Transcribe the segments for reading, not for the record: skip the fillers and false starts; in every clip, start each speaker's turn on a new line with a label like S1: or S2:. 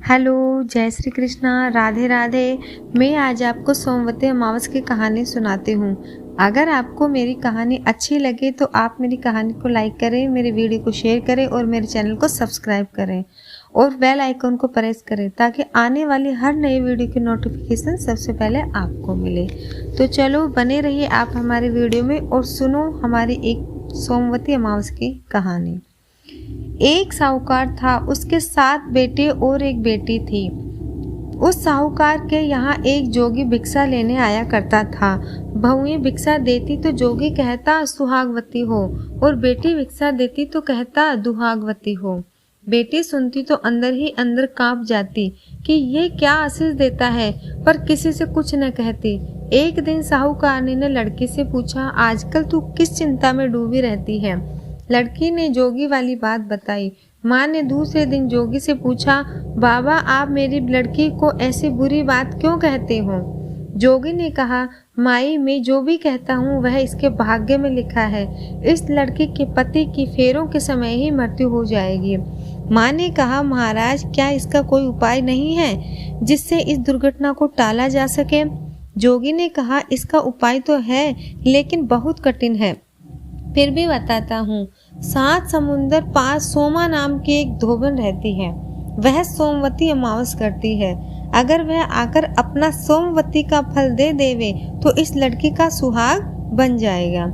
S1: Hello, जय श्री कृष्णा, राधे राधे। मैं आज आपको सोमवती अमावस की कहानी सुनाती हूँ। अगर आपको मेरी कहानी अच्छी लगे तो आप मेरी कहानी को लाइक करें, मेरे वीडियो को शेयर करें और मेरे चैनल को सब्सक्राइब करें और बेल आइकन को प्रेस करें ताकि आने वाली हर नई वीडियो की नोटिफिकेशन सबसे पहले आपको मिले। तो चलो बने रहिए आप हमारे वीडियो में और सुनो हमारी एक सोमवती अमावस की कहानी। एक साहूकार था, उसके 7 बेटे और एक बेटी थी। उस साहूकार के यहाँ एक जोगी भिक्षा लेने आया करता था। बहुएं भिक्षा देती तो जोगी कहता सुहागवती हो और बेटी भिक्षा देती तो कहता दुहागवती हो। बेटी सुनती तो अंदर ही अंदर कांप जाती कि ये क्या आशीष देता है, पर किसी से कुछ न कहती। एक दिन साहूकारनी ने लड़की से पूछा, आजकल तू किस चिंता में डूबी रहती है? लड़की ने जोगी वाली बात बताई। माँ ने दूसरे दिन जोगी से पूछा, बाबा आप मेरी लड़की को ऐसी बुरी बात क्यों कहते हो? जोगी ने कहा, माई मैं जो भी कहता हूँ वह इसके भाग्य में लिखा है। इस लड़की के पति की फेरों के समय ही मृत्यु हो जाएगी। माँ ने कहा, महाराज क्या इसका कोई उपाय नहीं है जिससे इस दुर्घटना को टाला जा सके? जोगी ने कहा, इसका उपाय तो है लेकिन बहुत कठिन है, फिर भी बताता हूँ। 7 समुंदर पास सोमा नाम की एक धोबन रहती है। वह सोमवती अमावस करती है। अगर वह आकर अपना सोमवती का फल दे देवे तो इस लड़की का सुहाग बन जाएगा।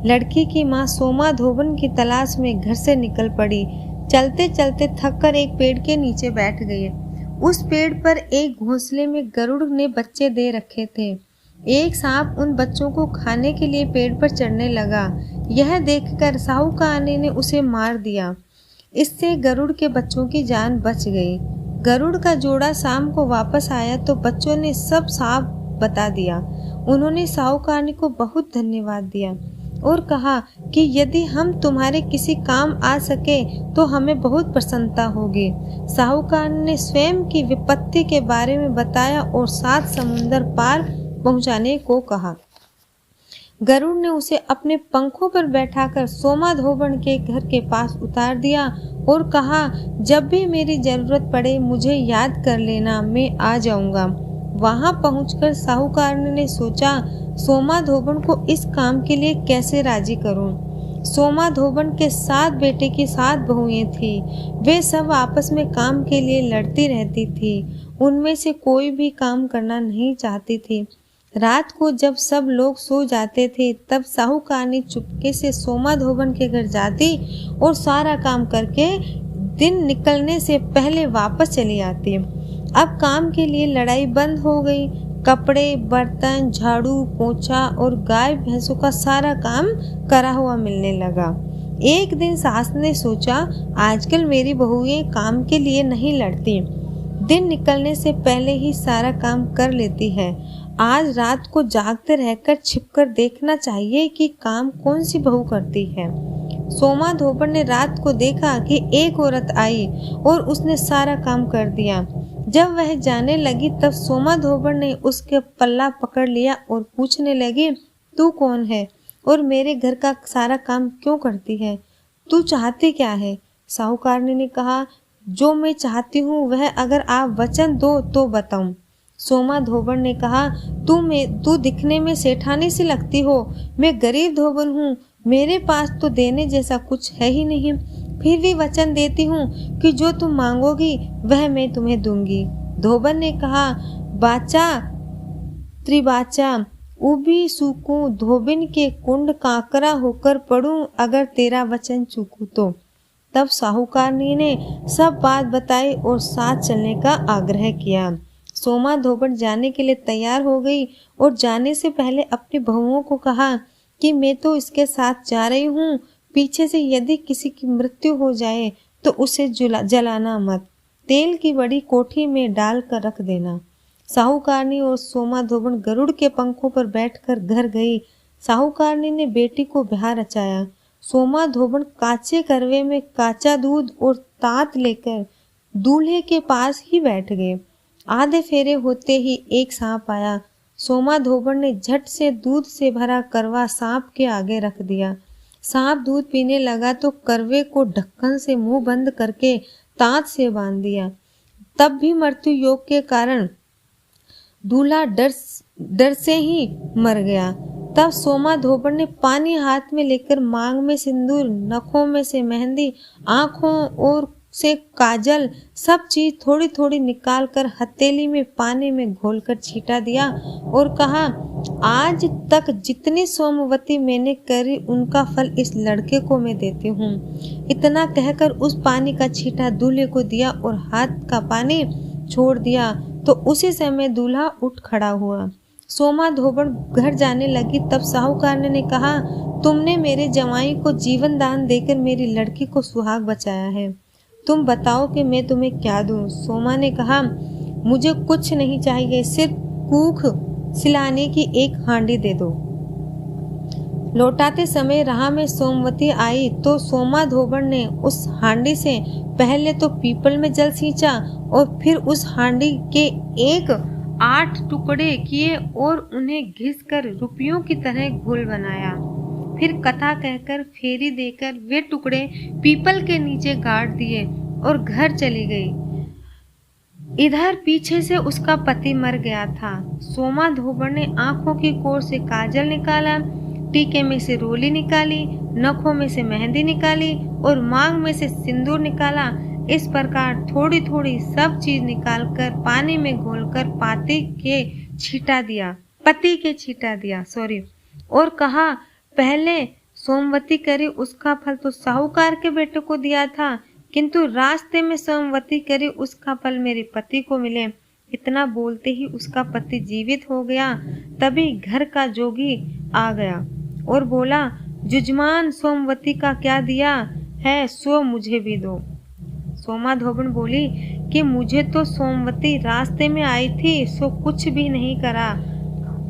S1: लड़की की माँ सोमा धोबन की तलाश में घर से निकल पड़ी। चलते चलते थककर एक पेड़ के नीचे बैठ गई। उस पेड़ पर एक घोंसले में गरुड़ ने बच्चे दे रखे थे। एक सांप उन बच्चों को खाने के लिए पेड़ पर चढ़ने लगा। यह देखकर साहूकारनी ने उसे मार दिया। इससे गरुड़ के बच्चों की जान बच गई। गरुड़ का जोड़ा शाम को वापस आया तो बच्चों ने सब साफ बता दिया। उन्होंने साहूकारनी को बहुत धन्यवाद दिया और कहा कि यदि हम तुम्हारे किसी काम आ सके तो हमें बहुत प्रसन्नता होगी। साहूकारनी ने स्वयं की विपत्ति के बारे में बताया और 7 समुंदर पार पहुंचाने को कहा। गरुड़ ने उसे अपने पंखों पर बैठाकर सोमा धोबन के घर के पास उतार दिया और कहा, जब भी मेरी जरूरत पड़े मुझे याद कर लेना, मैं आ जाऊंगा। वहां पहुंचकर साहूकारनी ने सोचा, सोमा धोबन को इस काम के लिए कैसे राजी करूं। सोमा धोबन के 7 बेटे की 7 बहुएं थी। वे सब आपस में काम के लिए लड़ती रहती थी। उनमें से कोई भी काम करना नहीं चाहती थी। रात को जब सब लोग सो जाते थे तब साहूकारनी चुपके से सोमा धोबन के घर जाती और सारा काम करके दिन निकलने से पहले वापस चली आती। अब काम के लिए लड़ाई बंद हो गई। कपड़े, बर्तन, झाड़ू, पोछा और गाय भैंसों का सारा काम करा हुआ मिलने लगा। एक दिन सास ने सोचा, आजकल मेरी बहुएं काम के लिए नहीं लड़ती, दिन निकलने से पहले ही सारा काम कर लेती है। आज रात को जागते रहकर छिपकर देखना चाहिए कि काम कौन सी बहू करती है। सोमा धोबन ने रात को देखा कि एक औरत आई और उसने सारा काम कर दिया। जब वह जाने लगी तब सोमा धोबन ने उसके पल्ला पकड़ लिया और पूछने लगी, तू कौन है और मेरे घर का सारा काम क्यों करती है? तू चाहती क्या है? साहूकारनी ने कहा, जो मैं चाहती हूँ वह अगर आप वचन दो तो बताऊं। सोमा धोबन ने कहा, तू दिखने में सेठानी सी लगती हो, मैं गरीब धोबन हूँ, मेरे पास तो देने जैसा कुछ है ही नहीं, फिर भी वचन देती हूँ कि जो तुम मांगोगी वह मैं तुम्हें दूंगी। धोबन ने कहा, बाचा त्रिबाचा उभी सूकूं, धोबिन के कुंड काकरा होकर पड़ूं, अगर तेरा वचन चूकूं तो। तब साहूकारनी ने सब बात बताई और साथ चलने का आग्रह किया। सोमा धोबन जाने के लिए तैयार हो गई और जाने से पहले अपनी बहुओं को कहा कि मैं तो इसके साथ जा रही हूँ, पीछे से यदि किसी की मृत्यु हो जाए तो उसे जलाना मत, तेल की बड़ी कोठी में डाल कर रख देना। साहूकारनी और सोमा धोबन गरुड़ के पंखों पर बैठकर घर गई। साहूकारनी ने बेटी को ब्याह रचाया। सोमा धोबन काचे करवे में काचा दूध और तात लेकर दूल्हे के पास ही बैठ गए। आधे फेरे होते ही एक सांप आया। सोमा धोबन ने झट से दूध से भरा करवा सांप के आगे रख दिया। सांप दूध पीने लगा तो करवे को ढक्कन से मुंह बंद करके तांत से बांध दिया। तब भी मृत्यु योग के कारण दूल्हा डर से ही मर गया। तब सोमा धोबन ने पानी हाथ में लेकर मांग में सिंदूर, नखों में से मेहंदी, आंखों और से काजल, सब चीज थोड़ी थोड़ी निकाल कर हथेली में पानी में घोलकर छींटा दिया और कहा, आज तक जितनी सोमवती मैंने करी उनका फल इस लड़के को मैं देती हूँ। इतना कहकर उस पानी का छींटा दूल्हे को दिया और हाथ का पानी छोड़ दिया तो उसी समय दूल्हा उठ खड़ा हुआ। सोमा धोबन घर जाने लगी तब साहूकार ने कहा, तुमने मेरे जवाई को जीवन दान देकर मेरी लड़की को सुहाग बचाया है, तुम बताओ कि मैं तुम्हें क्या दूं। सोमा ने कहा, मुझे कुछ नहीं चाहिए, सिर्फ कूख सिलाने की एक हांडी दे दो। लौटाते समय राह में सोमवती आई तो सोमा धोबन ने उस हांडी से पहले तो पीपल में जल सींचा और फिर उस हांडी के 8 टुकड़े किए और उन्हें घिसकर रुपयों की तरह घोल बनाया। फिर कथा कहकर फेरी देकर वे टुकड़े पीपल के नीचे गाड़ दिए और घर चली गई। इधर पीछे से उसका पति मर गया था। सोमा धोबन ने आंखों की कोर से काजल निकाला, टीके में से रोली निकाली, नखों में से मेहंदी निकाली और मांग में से सिंदूर निकाला। इस प्रकार थोड़ी थोड़ी सब चीज निकालकर पानी में घोलकर पति के छींटा दिया और कहा, पहले सोमवती करे उसका फल तो साहूकार के बेटे को दिया था, किंतु रास्ते में सोमवती करे उसका फल मेरे पति को मिले। इतना बोलते ही उसका पति जीवित हो गया। तभी घर का जोगी आ गया और बोला, जुजमान सोमवती का क्या दिया है सो मुझे भी दो। सोमा धोबन बोली कि मुझे तो सोमवती रास्ते में आई थी, सो कुछ भी नहीं करा,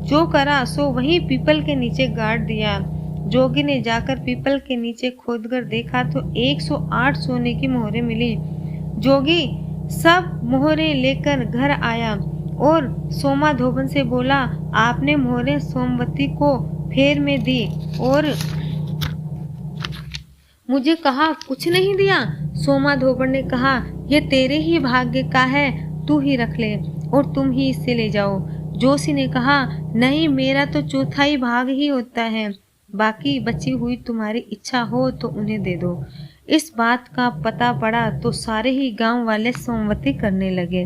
S1: जो करा सो वहीं पीपल के नीचे गाड़ दिया। जोगी ने जाकर पीपल के नीचे खोदकर देखा तो 108 सोने की मोहरें मिली। जोगी सब मोहरें लेकर घर आया और सोमा धोबन से बोला, आपने मोहरें सोमवती को फेर में दी और मुझे कहा कुछ नहीं दिया। सोमा धोबन ने कहा, ये तेरे ही भाग्य का है, तू ही रख ले और तुम ही इससे ले जाओ। जोशी ने कहा, नहीं, मेरा तो चौथाई भाग ही होता है, बाकी बची हुई तुम्हारी इच्छा हो तो उन्हें दे दो। इस बात का पता पड़ा तो सारे ही गांव वाले सोमवती करने लगे।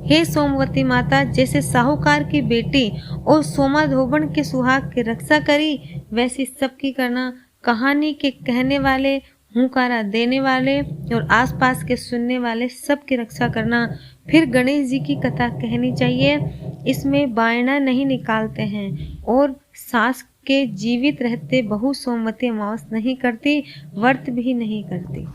S1: हे सोमवती माता, जैसे साहूकार की बेटी और सोमा धोबन के सुहाग की रक्षा करी, वैसी सबकी करना। कहानी के कहने वाले, हुंकारा देने वाले और आसपास के सुनने वाले सबकी रक्षा करना। फिर गणेश जी की कथा कहनी चाहिए, इसमें बायना नहीं निकालते हैं और सास के जीवित रहते बहू सोमवती अमावस नहीं करती, व्रत भी नहीं करती।